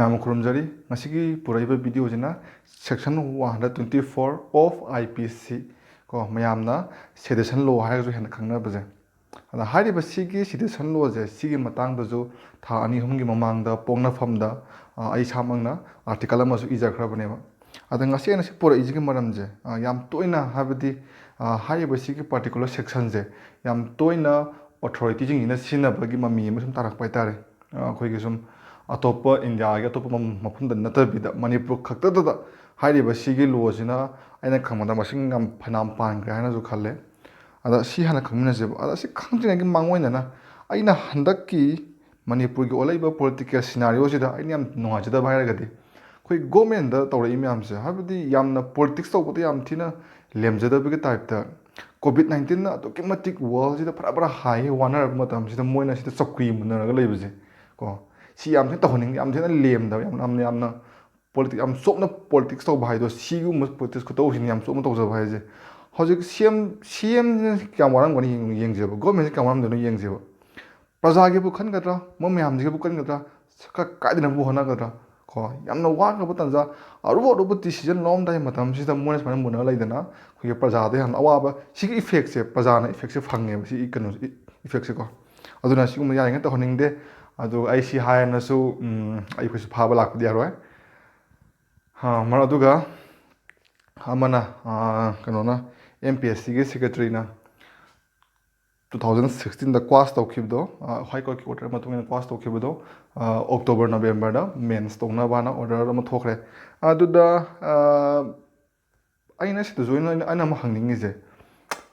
ꯃꯌꯥꯝ ꯈꯨꯔꯨꯝꯖꯔꯤ ꯉꯁꯤꯒꯤ ꯄꯨꯔꯛꯏꯕ ꯚꯤꯗꯤꯑꯣꯁꯤꯅ section 124 of IPC ꯀꯣ ꯃꯌꯥꯝꯅ ꯁꯦꯗꯤꯁꯟ ꯂꯣ ꯍꯥꯏꯔꯒꯁꯨ ꯍꯦꯟꯅ ꯈꯪꯅꯕꯁꯦ ꯑꯗ ꯍꯥꯏꯔꯤꯕ ꯁꯤꯒꯤ ꯁꯦꯗꯤꯁꯟ ꯂꯣꯁꯦ ꯁꯤꯒꯤ ꯃꯇꯥꯡꯗꯁꯨ ꯊꯥ 2-3ꯒꯤ ꯃꯃꯥꯡꯗ ꯄꯣꯛꯅꯐꯝꯗ ꯑꯩ ꯏꯁꯥꯃꯛꯅ ꯑꯥꯔꯇꯤꯀꯜ ꯑꯃꯁꯨ ꯏꯖꯈ꯭ꯔꯕꯅꯦꯕ ꯑꯗ ꯉꯁꯤ ꯑꯩꯅ ꯁꯤ ꯄꯨꯔꯛꯏꯁꯤꯒꯤ ꯃꯔꯝꯁꯦ ꯌꯥꯝ ꯇꯣꯏꯅ ꯍꯥꯏꯕꯗꯤ ꯍꯥꯏꯔꯤꯕ ꯁꯤꯒꯤ ꯄꯥꯔꯇꯤꯀꯨꯂꯔ ꯁꯦꯛꯁꯟꯁꯦ ꯌꯥꯝ ꯇꯣꯏꯅ ꯑꯣꯊꯣꯔꯤꯇꯤꯁꯤꯡꯁꯤꯅ ꯁꯤꯖꯤꯟꯅꯕꯒꯤ ꯃꯃꯤ ꯑꯃ ꯁꯨꯝ ꯇꯥꯔꯛꯄ ꯍꯥꯏꯇꯥꯔꯦ ꯑꯩꯈꯣꯏꯒꯤ ꯁꯨꯝ ꯑꯇꯣꯞꯄ ꯏꯟꯗꯤꯌꯥꯒꯤ ꯑꯇꯣꯞꯄ ꯃꯐꯝꯗ ꯅꯠꯇꯕꯤꯗ ꯃꯅꯤꯄꯨꯔ ꯈꯛꯇꯗ ꯍꯥꯏꯔꯤꯕ ꯁꯤꯒꯤ ꯂꯣꯁꯤꯅ ꯑꯩꯅ ꯈꯪꯕꯗ ꯃꯁꯤꯡ ꯌꯥꯝ ꯐꯅꯌꯥꯝ ꯄꯥꯟꯈ꯭ꯔꯦ ꯍꯥꯏꯅꯁꯨ ꯈꯜꯂꯦ ꯑꯗ ꯁꯤ ꯍꯥꯟꯅ ꯈꯪꯃꯤꯟꯅꯁꯦꯕ ꯑꯗ ꯁꯤ ꯈꯪꯗ꯭ꯔꯤꯉꯩꯒꯤ ꯃꯥꯡꯑꯣꯏꯅꯅ ꯑꯩꯅ ꯍꯟꯗꯛꯀꯤ ꯃꯅꯤꯄꯨꯔꯒꯤ ꯑꯣꯜꯂꯛꯏꯕ ꯄꯣꯂꯤꯇꯤꯀꯦꯜ ꯁꯤꯅꯥꯔꯤꯑꯣꯁꯤꯗ ꯑꯩꯅ ꯌꯥꯝ ꯅꯨꯡꯉꯥꯏꯖꯗꯕ ꯍꯥꯏꯔꯒꯗꯤ ꯑꯩꯈꯣꯏ ꯒꯣꯔꯃꯦꯟꯗ ꯇꯧꯔꯛꯏ ꯃꯌꯥꯝꯁꯦ ꯍꯥꯏꯕꯗꯤ ꯌꯥꯝꯅ ꯄꯣꯂꯤꯇꯤꯛꯁ ꯇꯧꯕꯗ ꯌꯥꯝ ꯊꯤꯅ ꯂꯦꯝꯖꯗꯕꯒꯤ ꯇꯥꯏꯞꯇ COVID-19ꯅ ꯑꯗꯨꯛꯀꯤ ꯃꯇꯤꯛ ꯋꯥꯔꯜꯁꯤꯗ ꯐꯔꯥ ꯍꯥꯏ ꯋꯥꯅꯔꯕ ꯃꯇꯝꯁꯤꯗ ꯃꯣꯏꯅ ꯁꯤꯗ ꯆꯧꯀ꯭ꯔꯤ ꯃꯨꯟꯅꯔꯒ ꯂꯩꯕꯁꯦ ꯀꯣ ꯁꯤ ꯌꯥꯝ ꯊꯤꯅ ꯇꯧꯍꯟꯅꯤꯡꯗꯦ ꯌꯥꯝ ꯊꯤꯅ ꯂꯦꯝꯗꯕ ꯌꯥꯝꯅ ꯄꯣꯂꯤꯇꯤꯛꯁ ꯌꯥꯝ ꯆꯣꯞꯅ ꯄꯣꯂꯤꯇꯤꯛꯁ ꯇꯧꯕ ꯍꯥꯏꯗꯣ ꯁꯤꯒꯨꯝꯕ ꯄꯣꯂꯤꯇꯤꯛꯁ ꯈꯨꯇꯧꯁꯤꯅ ꯌꯥꯝ ꯆꯣꯞꯅ ꯇꯧꯖꯕ ꯍꯥꯏꯁꯦ ꯍꯧꯖꯤꯛ ꯁꯤꯑꯦꯝꯁꯤꯅ ꯀꯌꯥꯝ ꯋꯥꯔꯝꯒꯅꯤ ꯌꯦꯡꯖꯦꯕ ꯒꯣꯔꯃꯦꯟꯁꯤ ꯀꯌꯥꯝ ꯋꯥꯔꯝꯗꯣꯏꯅꯣ ꯌꯦꯡꯖꯦꯕ ꯄ꯭ꯔꯖꯥꯒꯤꯕꯨ ꯈꯟꯒꯗ꯭ꯔꯥ ꯃꯣꯏ ꯃꯌꯥꯝꯁꯤꯒꯤꯕꯨ ꯈꯟꯒꯗ꯭ꯔꯥ ꯀꯥꯏꯗꯅꯕꯨ ꯍꯣꯠꯅꯒꯗ꯭ꯔꯥ ꯀꯣ ꯌꯥꯝꯅ ꯋꯥꯈ꯭ꯔꯕ ꯇꯥꯟꯖꯥ ꯑꯔꯨꯕ ꯗꯤꯁꯤꯖꯟ ꯂꯧꯔꯝꯗꯥꯏ ꯃꯇꯝꯁꯤꯗ ꯃꯣꯏꯅ ꯁꯨꯃꯥꯏꯅ ꯃꯨꯟꯅꯔ ꯂꯩꯗꯅ ꯑꯩꯈꯣꯏꯒꯤ ꯄ꯭ꯔꯖꯥꯗ ꯌꯥꯝꯅ ꯑꯋꯥꯕ ꯁꯤꯒꯤ ꯏꯐꯦꯛꯁꯦ ꯄ꯭ꯔꯖꯥꯅ ꯏꯐꯦꯛꯁꯦ ꯐꯪꯉꯦꯕ ꯁꯤ ꯀꯩꯅꯣ ꯏꯐꯦꯛꯁꯦ ꯀꯣ ꯑꯗꯨꯅ ꯁꯤꯒꯨꯝꯕ ꯌꯥꯔꯤꯉꯩ ꯇꯧꯍꯟꯅꯤꯡꯗꯦ ꯑꯗꯨꯒ ꯑꯩ ꯁꯤ ꯍꯥꯏꯔꯅꯁꯨ ꯑꯩꯈꯣꯏꯁꯨ ꯐꯥꯕ ꯂꯥꯛꯄꯗꯤ ꯌꯥꯔꯣꯏ ꯑꯗꯨꯒ ꯑꯃꯅ ꯀꯩꯅꯣꯅ MPSCꯒꯤ ꯁꯦꯀ꯭ꯔꯦꯇꯔꯤꯅ 2016ꯗ ꯀ꯭ꯋꯥꯁ ꯇꯧꯈꯤꯕꯗꯣ ꯍꯥꯏ ꯀꯣꯔꯠꯀꯤ ꯑꯣꯔꯗꯔ ꯃꯇꯨꯡ ꯏꯟꯅ ꯀ꯭ꯋꯥꯁ ꯇꯧꯈꯤꯕꯗꯣ ꯑꯣꯛꯇꯣꯕꯔ ꯅꯕꯦꯝꯕꯔꯗ ꯃꯦꯟꯁ ꯇꯧꯅꯕꯅ ꯑꯣꯔꯗꯔ ꯑꯃ ꯊꯣꯛꯈ꯭ꯔꯦ ꯑꯗꯨꯗ ꯑꯩꯅ ꯁꯤꯗꯁꯨ ꯑꯩꯅ ꯑꯃ ꯍꯪꯅꯤꯡꯉꯤꯁꯦ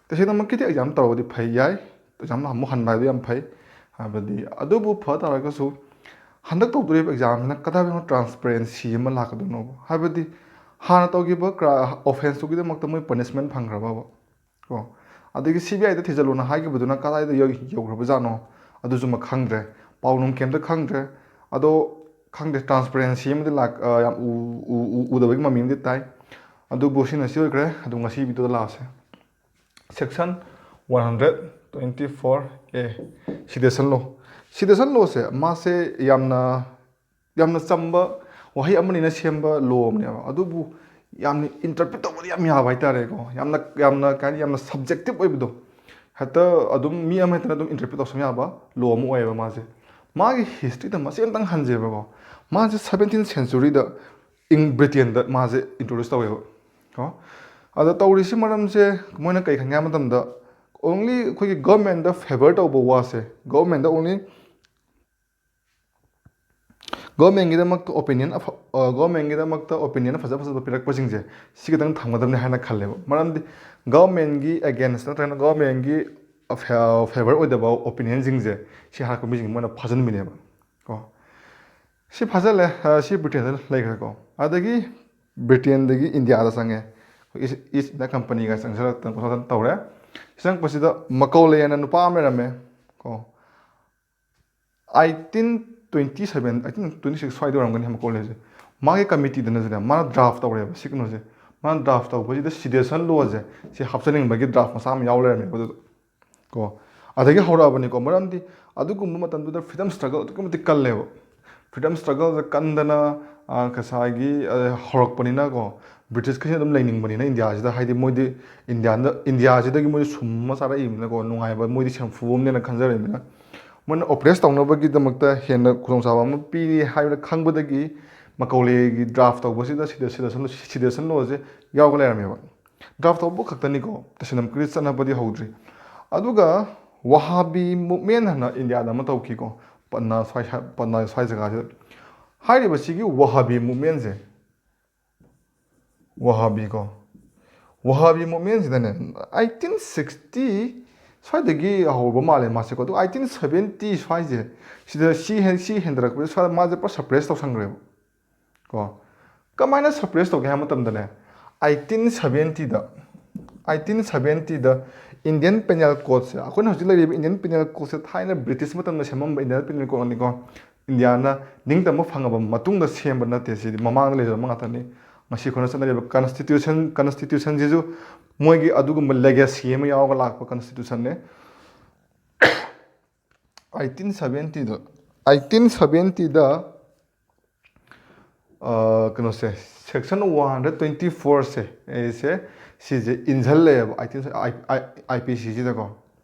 ꯇꯁꯦꯡꯅꯃꯛꯀꯤꯗꯤ ꯑꯦꯛꯖꯥꯝ ꯇꯧꯔꯒꯗꯤ ꯐꯩ ꯌꯥꯏ ꯑꯦꯛꯖꯥꯝ ꯑꯃꯨꯛ ꯍꯟꯕ ꯍꯥꯏꯗꯣ ꯌꯥꯝ ꯐꯩ ꯍꯥꯏꯕꯗꯤ ꯑꯗꯨꯕꯨ ꯐ ꯇꯥꯔꯒꯁꯨ ꯍꯟꯗꯛ ꯇꯧꯗꯣꯔꯤꯕ ꯑꯦꯛꯖꯥꯝꯁꯤꯅ ꯀꯗꯥꯏꯐꯥꯎꯕ ꯇ꯭ꯔꯥꯟꯁꯄꯦꯔꯦꯟꯁꯤ ꯑꯃ ꯂꯥꯛꯀꯗꯣꯏꯅꯣꯕ ꯍꯥꯏꯕꯗꯤ ꯍꯥꯟꯅ ꯇꯧꯈꯤꯕ ꯑꯣꯐꯦꯟꯁꯇꯨꯒꯤꯗꯃꯛꯇ ꯃꯣꯏ ꯄꯅꯤꯁꯃꯦꯟ ꯐꯪꯈ꯭ꯔꯕꯕ ꯀꯣ ꯑꯗꯒꯤ CBIꯗ ꯊꯤꯖꯤꯜꯂꯨꯅ ꯍꯥꯏꯈꯤꯕꯗꯨꯅ ꯀꯗꯥꯏꯗ ꯌꯧꯈ꯭ꯔꯕꯖꯥꯠꯅꯣ ꯑꯗꯨꯁꯨ ꯈꯪꯗ꯭ꯔꯦ ꯄꯥꯎꯅꯨꯡ ꯀꯩꯝꯇ ꯈꯪꯗ꯭ꯔꯦ ꯑꯗꯣ ꯈꯪꯗꯦ ꯇ꯭ꯔꯥꯟꯁꯄꯦꯔꯦꯟꯁꯤ ꯑꯃꯗꯤ ꯌꯥꯝ ꯎꯗꯕꯒꯤ ꯃꯃꯤ ꯑꯃꯗꯤ ꯇꯥꯏ ꯑꯗꯨꯕꯨ ꯁꯤꯅ ꯁꯤ ꯑꯣꯏꯈ꯭ꯔꯦ ꯑꯗꯨ ꯉꯁꯤ ꯚꯤꯗꯤꯑꯣꯗ ꯂꯥꯛꯑꯁꯦ ꯁꯦꯛꯁꯟ 124A ꯁꯤꯗꯤꯁꯟ ꯂꯣꯁꯦ ꯃꯥꯁꯦ ꯌꯥꯝꯅ ꯆꯝꯕ ꯋꯥꯍꯩ ꯑꯃꯅꯤꯅ ꯁꯦꯝꯕ ꯂꯣ ꯑꯃꯅꯦꯕ ꯑꯗꯨꯕꯨ ꯌꯥꯝꯅ ꯏꯟꯇꯔꯄ꯭ꯔꯤꯠ ꯇꯧꯕꯗꯤ ꯌꯥꯝ ꯌꯥꯕ ꯍꯥꯏꯇꯥꯔꯦꯀꯣ ꯌꯥꯝꯅ ꯀꯩ ꯍꯥꯏꯅꯤ ꯌꯥꯝꯅ ꯁꯕꯖꯦꯛꯇꯤꯞ ꯑꯣꯏꯕꯗꯣ ꯍꯦꯛꯇ ꯑꯗꯨꯝ ꯃꯤ ꯑꯃ ꯍꯦꯛꯇꯅ ꯑꯗꯨꯝ ꯏꯟꯇꯔꯄ꯭ꯔꯤꯠ ꯇꯧꯁꯟ ꯌꯥꯕ ꯂꯣ ꯑꯃ ꯑꯣꯏꯌꯦꯕ ꯃꯥꯁꯦ ꯃꯥꯒꯤ ꯍꯤꯁꯇ꯭ꯔꯤꯗ ꯃꯆꯦꯠ ꯑꯃꯇꯪ ꯍꯟꯖꯦꯕꯀꯣ ꯃꯥꯁꯦ 17th ꯁꯦꯟꯆꯨꯔꯤꯗ ꯕ꯭ꯔꯤꯇꯦꯟꯗ ꯃꯥꯁꯦ ꯏꯟꯇ꯭ꯔꯣꯗ꯭ꯌꯨꯁ ꯇꯧꯋꯦꯕ ꯀꯣ ꯑꯗ ꯇꯧꯔꯤꯁꯤ ꯃꯔꯝꯁꯦ ꯃꯣꯏꯅ ꯀꯩ ꯈꯟꯒꯦ ꯍꯥꯏ ꯃꯇꯝꯗ ꯑꯣꯡꯂꯤ ꯑꯩꯈꯣꯏꯒꯤ ꯒꯚꯔꯟꯃꯦꯟꯗ ꯐꯦꯚꯔ ꯇꯧꯕ ꯋꯥꯁꯦ ꯒꯚꯔꯟꯃꯦꯟꯗ ꯑꯣꯡꯂꯤ ꯒꯚꯔꯟꯃꯦꯟꯒꯤꯗꯃꯛꯇ ꯑꯣꯄꯤꯅꯤꯌꯟ ꯐꯖꯕ ꯄꯤꯔꯛꯄꯁꯤꯡꯁꯦ ꯁꯤ ꯈꯤꯇꯪ ꯊꯝꯒꯗꯕꯅꯤ ꯍꯥꯏꯅ ꯈꯜꯂꯦꯕ ꯃꯔꯝꯗꯤ ꯒꯚꯔꯟꯃꯦꯟꯒꯤ ꯑꯦꯒꯦꯟꯁ ꯅꯠꯇ꯭ꯔꯒꯅ ꯒꯚꯔꯟꯃꯦꯟꯒꯤ ꯐꯦꯚꯔ ꯑꯣꯏꯗꯕ ꯑꯣꯄꯤꯅꯤꯌꯟꯁꯤꯡꯁꯦ ꯁꯤ ꯍꯥꯏꯔꯛꯄ ꯃꯤꯁꯤꯡꯁꯦ ꯃꯣꯏꯅ ꯐꯥꯖꯤꯟꯕꯅꯦꯕ ꯀꯣ ꯁꯤ ꯐꯥꯖꯤꯜꯂꯦ ꯁꯤ ꯕ꯭ꯔꯤꯇꯦꯟꯗ ꯂꯩꯈ꯭ꯔꯦꯀꯣ ꯑꯗꯒꯤ ꯕ꯭ꯔꯤꯇꯦꯟꯗꯒꯤ ꯏꯟꯗꯤꯌꯥꯗ ꯆꯪꯉꯦ ꯏꯁ ꯏꯟꯗꯤꯌꯥ ꯀꯝꯄꯅꯤꯒ ꯆꯪꯁꯤꯜꯂꯛꯇꯅ ꯈꯣꯠꯇꯅ ꯇꯧꯔꯦ ꯆꯪꯉꯛꯄꯁꯤꯗ ꯃꯀꯧꯂꯦꯅ ꯅꯨꯄꯥ ꯑꯃ ꯂꯩꯔꯝꯃꯦ ꯀꯣ 1826 ꯁ꯭ꯋꯥꯏꯗ ꯑꯣꯏꯔꯝꯒꯅꯤ ꯃꯀꯧꯂꯦꯁꯦ ꯃꯥꯒꯤ ꯀꯃꯤꯇꯤꯗꯅꯁꯨꯅꯦ ꯃꯥꯅ ꯗ꯭ꯔꯥꯐ ꯇꯧꯔꯦꯕ ꯁꯤ ꯀꯩꯅꯣꯁꯦ ꯃꯥꯅ ꯗ꯭ꯔꯥꯐ ꯇꯧꯕꯁꯤꯗ ꯁꯤꯗꯦꯁꯟ ꯂꯣꯁꯦ ꯁꯤ ꯍꯥꯞꯆꯟꯅꯤꯡꯕꯒꯤ ꯗ꯭ꯔꯥꯐ ꯃꯆꯥ ꯑꯃ ꯌꯥꯎ ꯂꯩꯔꯝꯃꯦꯕ ꯑꯗꯨꯗ ꯀꯣ ꯑꯗꯒꯤ ꯍꯧꯔꯛꯑꯕꯅꯤꯀꯣ ꯃꯔꯝꯗꯤ ꯑꯗꯨꯒꯨꯝꯕ ꯃꯇꯝꯗꯨꯗ ꯐ꯭रीडम ꯁ꯭ꯇ꯭ꯔꯒꯜ ꯑꯗꯨꯛꯀꯤ ꯃꯇꯤꯛ ꯀꯜꯂꯦꯕ ꯐ꯭रीडम ꯁ꯭ꯇ꯭ꯔꯒꯜꯁꯦ ꯀꯟꯗꯅ ꯉꯁꯥꯏꯒꯤ ꯍꯧꯔꯛꯄꯅꯤꯅꯀꯣ ꯕ꯭ꯔꯤꯇꯤꯁꯈꯩꯁꯤꯅ ꯑꯗꯨꯝ ꯂꯩꯅꯤꯡꯕꯅꯤꯅ ꯏꯟꯗꯤꯌꯥꯁꯤꯗ ꯍꯥꯏꯗꯤ ꯃꯣꯏꯗꯤ ꯏꯟꯗꯤꯌꯥꯁꯤꯗꯒꯤ ꯃꯣꯏꯗꯤ ꯁꯨꯝꯕ ꯆꯥꯔꯛꯏꯕꯅꯤꯅꯀꯣ ꯅꯨꯡꯉꯥꯏꯕ ꯃꯣꯏꯗꯤ ꯁꯦꯟꯐꯨ ꯑꯃꯅꯦꯅ ꯈꯟꯖꯔꯛꯏꯕꯅꯤꯅ ꯃꯣꯏꯅ ꯑꯣꯄ꯭ꯔꯦꯁ ꯇꯧꯅꯕꯒꯤꯗꯃꯛꯇ ꯍꯦꯟꯅ ꯈꯨꯗꯣꯡꯆꯥꯕ ꯑꯃ ꯄꯤꯔꯤ ꯍꯥꯏꯕꯅ ꯈꯪꯕꯗꯒꯤ ꯃꯀꯧꯂꯦꯒꯤ ꯗ꯭ꯔꯥꯐ ꯇꯧꯕꯁꯤꯗ ꯁꯤꯗꯦꯁꯟ ꯂꯣꯁꯦ ꯌꯥꯎꯔꯒ ꯂꯩꯔꯝꯃꯦꯕ ꯗ꯭ꯔꯥꯐ ꯇꯧꯕ ꯈꯛꯇꯅꯤꯀꯣ ꯇꯁꯦꯡꯅꯃꯛꯀꯤꯗꯤ ꯆꯠꯅꯕꯗꯤ ꯍꯧꯗ꯭ꯔꯤ ꯑꯗꯨꯒ ꯋꯥꯍꯥꯕꯤ ꯃꯨꯞꯃꯦꯟ ꯍꯥꯏꯅ ꯏꯟꯗꯤꯌꯥꯗ ꯑꯃ ꯇꯧꯈꯤꯀꯣ ꯄꯠꯅꯥ ꯁ꯭ꯋꯥꯏ ꯖꯒꯥꯁꯤꯗ ꯍꯥꯏꯔꯤꯕꯁꯤꯒꯤ ꯋꯥꯍꯥꯕꯤ ꯃꯨꯞꯃꯦꯟꯁꯦ ꯋꯥꯍꯥꯕꯤ ꯃꯨꯞꯃꯦꯟꯁꯤꯗꯅꯦ 1860 ꯁ꯭ꯋꯥꯏꯗꯒꯤ ꯍꯧꯕ ꯃꯥꯜꯂꯦ ꯃꯥꯁꯦꯀꯣ ꯑꯗꯨꯒ 1870 ꯁ꯭ꯋꯥꯏꯁꯦ ꯁꯤꯗ ꯁꯤ ꯍꯦꯟꯗꯔꯛꯄꯁꯦ ꯁ꯭ꯋꯥꯏꯗ ꯃꯥꯁꯦ ꯄꯨꯔꯥ ꯁꯄ꯭ꯔꯦꯁ ꯇꯧꯁꯟꯈ꯭ꯔꯦꯕ ꯀꯣ ꯀꯃꯥꯏꯅ ꯁꯄ꯭ꯔꯦꯁ ꯇꯧꯒꯦ ꯍꯥꯏꯕ ꯃꯇꯝꯗꯅꯦ 1870ꯗ ꯏꯟꯗꯤꯌꯟ ꯄꯦꯅꯦꯜ ꯀꯣꯗꯁꯦ ꯑꯩꯈꯣꯏꯅ ꯍꯧꯖꯤꯛ ꯂꯩꯔꯤꯕ ꯏꯟꯗꯤꯌꯟ ꯄꯦꯅꯦꯜ ꯀꯣꯗꯁꯦ ꯊꯥꯏꯅ ꯕ꯭ꯔꯤꯇꯤꯁ ꯃꯇꯝꯗ ꯁꯦꯝꯃꯝꯕ ꯏꯟꯗꯤꯌꯟ ꯄꯦꯅꯦꯜ ꯀꯣꯗꯅꯤꯀꯣ ꯏꯟꯗꯤꯌꯥꯅ ꯅꯤꯡꯇꯝꯕ ꯐꯪꯉꯕ ꯃꯇꯨꯡꯗ ꯁꯦꯝꯕ ꯅꯠꯇꯦ ꯁꯤꯗꯤ ꯃꯃꯥꯡꯗ ꯂꯩꯖꯔꯝꯕ ꯉꯥꯛꯇꯅꯤ ꯉꯁꯤ ꯑꯩꯈꯣꯏꯅ ꯆꯠꯅꯔꯤꯕ ꯀꯟꯁꯇꯤꯇ꯭ꯌꯨꯁꯟꯁꯤꯁꯨ ꯃꯣꯏꯒꯤ ꯑꯗꯨꯒꯨꯝꯕ ꯂꯦꯒꯦꯁꯤ ꯑꯃ ꯌꯥꯎꯔꯒ ꯂꯥꯛꯄ ꯀꯟꯁꯇꯤꯇ꯭ꯌꯨꯁꯟꯅꯦ 1870ꯗ ꯀꯩꯅꯣꯁꯦ ꯁꯦꯛꯁꯟ 124ꯁꯦ ꯑꯩꯁꯦ ꯁꯤꯁꯦ ꯏꯟꯓꯜꯂꯦꯕ ꯑꯥꯏ ꯄꯤ ꯁꯤꯁꯤꯗꯀꯣ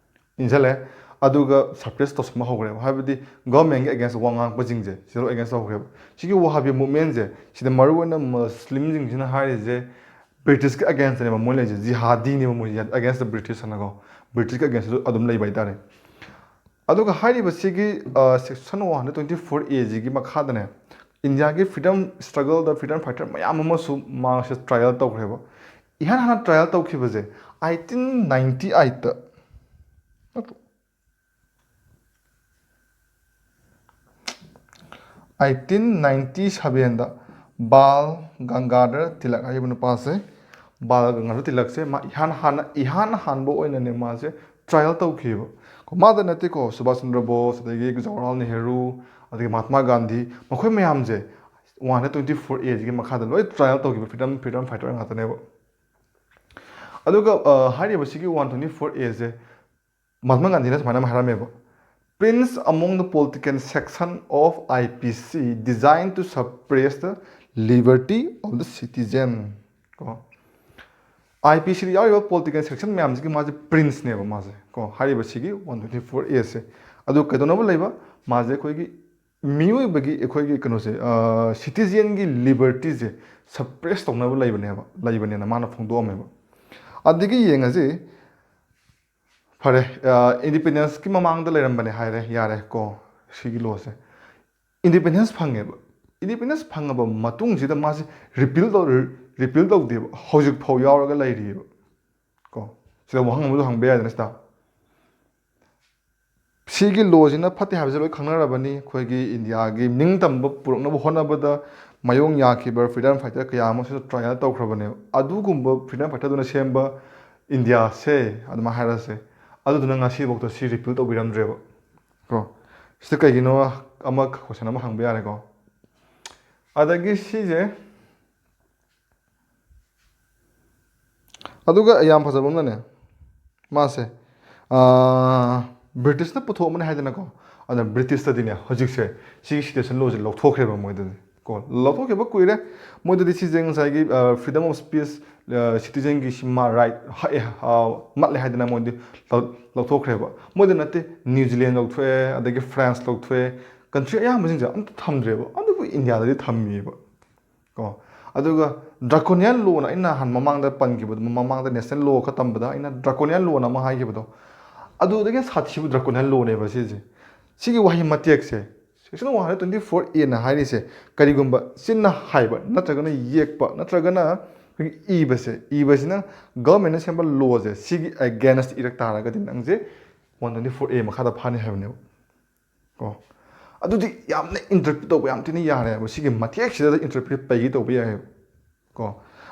ꯏꯟꯓꯜꯂꯦ ꯑꯗꯨꯒ ꯁꯔꯄ꯭ꯔꯦꯁ ꯇꯧꯁꯟꯕ ꯍꯧꯈ꯭ꯔꯦꯕ ꯍꯥꯏꯕꯗꯤ ꯒꯚꯔꯟꯃꯦꯟꯒꯤ ꯑꯦꯒꯦꯟꯁ ꯋꯥ ꯉꯥꯡꯕꯁꯤꯡꯁꯦ ꯁꯤꯗ ꯑꯦꯒꯦꯟꯁ ꯇꯧꯈ꯭ꯔꯦꯕ ꯁꯤꯒꯤ ꯋꯥꯍꯥꯕꯤ ꯃꯨꯚꯃꯦꯟꯁꯦ ꯁꯤꯗ ꯃꯔꯨꯑꯣꯏꯅ ꯃꯨꯁꯂꯤꯝꯁꯤꯡꯁꯤꯅ ꯍꯥꯏꯔꯤꯁꯦ ꯕ꯭ꯔꯤꯇꯤꯁꯀꯤ ꯑꯦꯒꯦꯟꯁꯇꯅꯦꯕ ꯃꯣꯏ ꯂꯩꯔꯤꯁꯦ ꯖꯤꯍꯥꯗꯤꯅꯦꯕ ꯃꯣꯏꯁꯦ ꯑꯦꯒꯦꯟꯁ ꯗ ꯕ꯭ꯔꯤꯇꯤꯁ ꯍꯥꯏꯅꯀꯣ ꯕ꯭ꯔꯤꯇꯤꯁꯀꯤ ꯑꯦꯒꯦꯟꯁꯇꯁꯨ ꯑꯗꯨꯝ ꯂꯩꯕ ꯍꯥꯏꯇꯥꯔꯦ ꯑꯗꯨꯒ ꯍꯥꯏꯔꯤꯕꯁꯤꯒꯤ ꯁꯦꯛꯁꯟ 124A ꯃꯈꯥꯗꯅꯦ ꯏꯟꯗꯤꯌꯥꯒꯤ ꯐ꯭रीडम ꯁ꯭ꯇ꯭ꯔꯒꯜꯗ ꯐ꯭रीडम ꯐꯥꯏꯇꯔ ꯃꯌꯥꯝ ꯑꯃꯁꯨ ꯃꯥꯁꯦ ꯇ꯭ꯔꯥꯏꯌꯦꯜ ꯇꯧꯈ꯭ꯔꯦꯕ ꯏꯍꯥꯟ ꯍꯥꯟꯅ ꯇ꯭ꯔꯥꯏꯌꯦꯜ ꯇꯧꯈꯤꯕꯁꯦ 1898ꯇ 1897ꯗ ꯕꯥꯜ ꯒꯪꯒꯥꯙꯔ ꯇꯤꯂꯛ ꯍꯥꯏꯔꯤꯕ ꯅꯨꯄꯥꯁꯦ ꯕꯥꯜ ꯒꯪꯒꯥꯙꯔ ꯇꯤꯂꯛꯁꯦ ꯃꯥ ꯏꯍꯥꯟ ꯍꯥꯟꯕ ꯑꯣꯏꯅꯅꯦ ꯃꯥꯁꯦ ꯇ꯭ꯔꯥꯏꯌꯦꯜ ꯇꯧꯈꯤꯕ ꯃꯥꯗ ꯅꯠꯇꯦꯀꯣ ꯁꯨꯕꯥꯁ ꯆꯟꯗ꯭ꯔ ꯕꯣꯁ ꯑꯗꯒꯤ ꯖꯋꯥꯍꯔꯂꯥꯜ ꯅꯦꯍꯔꯨ ꯑꯗꯒꯤ ꯃꯍꯥꯠꯃꯥ ꯒꯥꯟꯙꯤ ꯃꯈꯣꯏ ꯃꯌꯥꯝꯁꯦ 124A ꯃꯈꯥꯗ ꯂꯣꯏ ꯇ꯭ꯔꯥꯏꯌꯦꯜ ꯇꯧꯈꯤꯕ ꯐ꯭रीडꯝ ꯐꯥꯏꯇꯔ ꯉꯥꯛꯇꯅꯦꯕ ꯑꯗꯨꯒ ꯍꯥꯏꯔꯤꯕꯁꯤꯒꯤ 124Aꯁꯦ ꯃꯍꯥꯠꯃꯥ ꯒꯥꯟꯙꯤꯅ ꯁꯨꯃꯥꯏꯅ ꯑꯃ ꯍꯥꯏꯔꯝꯃꯦꯕ Prince among the political section of IPC designed to suppress the liberty of the citizen. ꯀꯣ IPCꯗ ꯌꯥꯎꯔꯤꯕ ꯄꯣꯂꯤꯇꯤꯀꯦꯜ ꯁꯦꯛꯁꯟ ꯃꯌꯥꯝꯁꯤꯒꯤ ꯃꯥꯁꯦ ꯄ꯭ꯔꯤꯟꯁꯅꯦꯕ ꯃꯥꯁꯦ ꯀꯣ ꯍꯥꯏꯔꯤꯕꯁꯤꯒꯤ 124Aꯁꯦ ꯑꯗꯨ ꯀꯩꯗꯧꯅꯕ ꯂꯩꯕ ꯃꯥꯁꯦ ꯑꯩꯈꯣꯏꯒꯤ ꯃꯤꯑꯣꯏꯕꯒꯤ ꯑꯩꯈꯣꯏꯒꯤ ꯀꯩꯅꯣꯁꯦ ꯁꯤꯇꯤꯖꯦꯟꯒꯤ ꯂꯤꯕꯔꯇꯤꯁꯦ ꯁꯞꯄ꯭ꯔꯦꯁ ꯇꯧꯅꯕ ꯂꯩꯕꯅꯦꯅ ꯃꯥꯅ ꯐꯣꯡꯗꯣꯛꯑꯝꯃꯦꯕ ꯑꯗꯒꯤ ꯌꯦꯡꯉꯁꯤ ꯐꯔꯦ ꯏꯟꯗꯤꯄꯦꯟꯗꯦꯟꯁꯀꯤ ꯃꯃꯥꯡꯗ ꯂꯩꯔꯝꯕꯅꯦ ꯍꯥꯏꯔꯦ ꯌꯥꯔꯦ ꯀꯣ ꯁꯤꯒꯤ ꯂꯣꯁꯦ ꯏꯟꯗꯤꯄꯦꯟꯗꯦꯟꯁ ꯐꯪꯉꯦꯕ ꯏꯟꯗꯤꯄꯦꯟꯗꯦꯟꯁ ꯐꯪꯉꯕ ꯃꯇꯨꯡꯁꯤꯗ ꯃꯥꯁꯦ ꯔꯤꯄꯤꯜ ꯇꯧꯗꯦꯕ ꯍꯧꯖꯤꯛ ꯐꯥꯎ ꯌꯥꯎꯔꯒ ꯂꯩꯔꯤꯑꯕ ꯀꯣ ꯁꯤꯗ ꯋꯥꯍꯪ ꯑꯃꯁꯨ ꯍꯪꯕ ꯌꯥꯏꯗꯅ ꯁꯤꯗ ꯁꯤꯒꯤ ꯂꯣꯁꯤꯅ ꯐꯠꯇꯦ ꯍꯥꯏꯕꯁꯦ ꯂꯣꯏ ꯈꯪꯅꯔꯕꯅꯤ ꯑꯩꯈꯣꯏꯒꯤ ꯏꯟꯗꯤꯌꯥꯒꯤ ꯅꯤꯡꯇꯝꯕ ꯄꯨꯔꯛꯅꯕ ꯍꯣꯠꯅꯕꯗ ꯃꯥꯌꯣꯛ ꯌꯥꯈꯤꯕ ꯐ꯭रीडꯝ ꯐꯥꯏꯇꯔ ꯀꯌꯥ ꯑꯃꯁꯨ ꯇ꯭ꯔꯥꯏꯌꯦꯜ ꯇꯧꯈ꯭ꯔꯕꯅꯦꯕ ꯑꯗꯨꯒꯨꯝꯕ ꯐ꯭रीडꯝ ꯐꯥꯏꯇꯔꯗꯨꯅ ꯁꯦꯝꯕ ꯏꯟꯗꯤꯌꯥꯁꯦ ꯑꯗꯨꯃꯥꯏꯅ ꯍꯥꯏꯔꯁꯦ ꯑꯗꯨꯗꯨꯅ ꯉꯁꯤꯐꯥꯎꯗ ꯁꯤ ꯔꯤꯄꯤꯜ ꯇꯧꯕꯤꯔꯝꯗ꯭ꯔꯦꯕ ꯀꯣ ꯁꯤꯗ ꯀꯩꯒꯤꯅꯣ ꯑꯃ ꯀꯣꯏꯁꯟ ꯑꯃ ꯍꯪꯕ ꯌꯥꯔꯦꯀꯣ ꯑꯗꯒꯤ ꯁꯤꯁꯦ ꯑꯗꯨꯒ ꯌꯥꯝ ꯐꯖꯕ ꯑꯃꯅꯅꯦ ꯃꯥꯁꯦ ꯕ꯭ꯔꯤꯇꯤꯁꯅ ꯄꯨꯊꯣꯛꯑꯝꯕꯅꯦ ꯍꯥꯏꯗꯅꯀꯣ ꯑꯗꯨꯅ ꯕ꯭ꯔꯤꯇꯤꯁꯇꯗꯤꯅꯦ ꯍꯧꯖꯤꯛꯁꯦ ꯁꯤꯒꯤ ꯁꯤꯇꯦꯁꯟ ꯂꯣꯁꯦ ꯂꯧꯊꯣꯛꯈ꯭ꯔꯦꯕ ꯃꯣꯏꯗꯗꯤ ꯀꯣ ꯂꯧꯊꯣꯛꯈꯤꯕ ꯀꯨꯏꯔꯦ ꯃꯣꯏꯗꯗꯤ ꯁꯤꯁꯦ ꯉꯁꯥꯏꯒꯤ ꯐ꯭रीडम ꯑꯣꯐ ꯁ꯭ꯄꯤꯆ ꯁꯤꯇꯤꯖꯦꯟꯒꯤ ꯁꯤꯃꯥ ꯔꯥꯏꯠ ꯃꯠꯂꯦ ꯍꯥꯏꯗꯅ ꯃꯣꯏꯗꯤ ꯂꯧꯊꯣꯛꯈ꯭ꯔꯦꯕ ꯃꯣꯏꯗ ꯅꯠꯇꯦ ꯅ꯭ꯌꯨꯖꯤꯂꯦꯟ ꯂꯧꯊꯣꯛꯑꯦ ꯑꯗꯒꯤ ꯐ꯭ꯔꯥꯟꯁ ꯂꯧꯊꯣꯛꯑꯦ ꯀꯟꯇ꯭ꯔꯤ ꯑꯌꯥꯝꯕꯁꯤꯡꯁꯦ ꯑꯝꯇ ꯊꯝꯗ꯭ꯔꯦꯕ ꯑꯗꯨꯕꯨ ꯏꯟꯗꯤꯌꯥꯗꯗꯤ ꯊꯝꯃꯤꯕ ꯀꯣ ꯑꯗꯨꯒ ꯗ꯭ꯔꯥꯀꯣꯅꯤꯌꯥꯟ ꯂꯣꯅ ꯑꯩꯅ ꯅꯍꯥꯟ ꯃꯃꯥꯡꯗ ꯄꯟꯈꯤꯕꯗꯣ ꯃꯃꯥꯡꯗ ꯅꯦꯁꯅꯦꯜ ꯂꯣ ꯈꯔ ꯇꯝꯕꯗ ꯑꯩꯅ ꯗ꯭ꯔꯥꯀꯣꯅꯤꯌꯥꯟ ꯂꯣꯅ ꯑꯃ ꯍꯥꯏꯈꯤꯕꯗꯣ ꯑꯗꯨꯗꯒꯤ ꯁꯥꯊꯤꯕ ꯗ꯭ꯔꯥꯀꯣꯅꯤꯌꯥꯟ ꯂꯣꯅꯦꯕ ꯁꯤꯁꯦ ꯁꯤꯒꯤ ꯋꯥꯍꯩ ꯃꯇꯦꯛꯁꯦ ꯁꯦꯛꯁꯟ 124A ꯍꯥꯏꯔꯤꯁꯦ ꯀꯔꯤꯒꯨꯝꯕ ꯆꯤꯟꯅ ꯍꯥꯏꯕ ꯅꯠꯇ꯭ꯔꯒꯅ ꯌꯦꯛꯄ ꯅꯠꯇ꯭ꯔꯒꯅ ꯑꯩꯈꯣꯏꯒꯤ ꯏꯕꯁꯤꯅ ꯒꯚꯔꯟꯃꯦꯟꯠꯅ ꯁꯦꯝꯕ ꯂꯣꯁꯦ ꯁꯤꯒꯤ ꯑꯦꯒꯦꯟꯁ ꯏꯔꯛ ꯇꯥꯔꯒꯗꯤ ꯅꯪꯁꯦ 124A ꯃꯈꯥꯗ ꯐꯥꯅꯤ ꯍꯥꯏꯕꯅꯦꯕ ꯀꯣ ꯑꯗꯨꯗꯤ ꯌꯥꯝꯅ ꯏꯟꯇꯔꯄ꯭ꯔꯤꯠ ꯇꯧꯕ ꯌꯥꯝ ꯊꯤꯅ ꯌꯥꯔꯦꯕ ꯁꯤꯒꯤ ꯃꯇꯦꯛꯁꯤꯗ ꯏꯟꯇꯔꯄ꯭ꯔꯤꯠ ꯄꯩꯒꯤ ꯇꯧꯕ ꯌꯥꯏꯑꯕ ꯀꯣ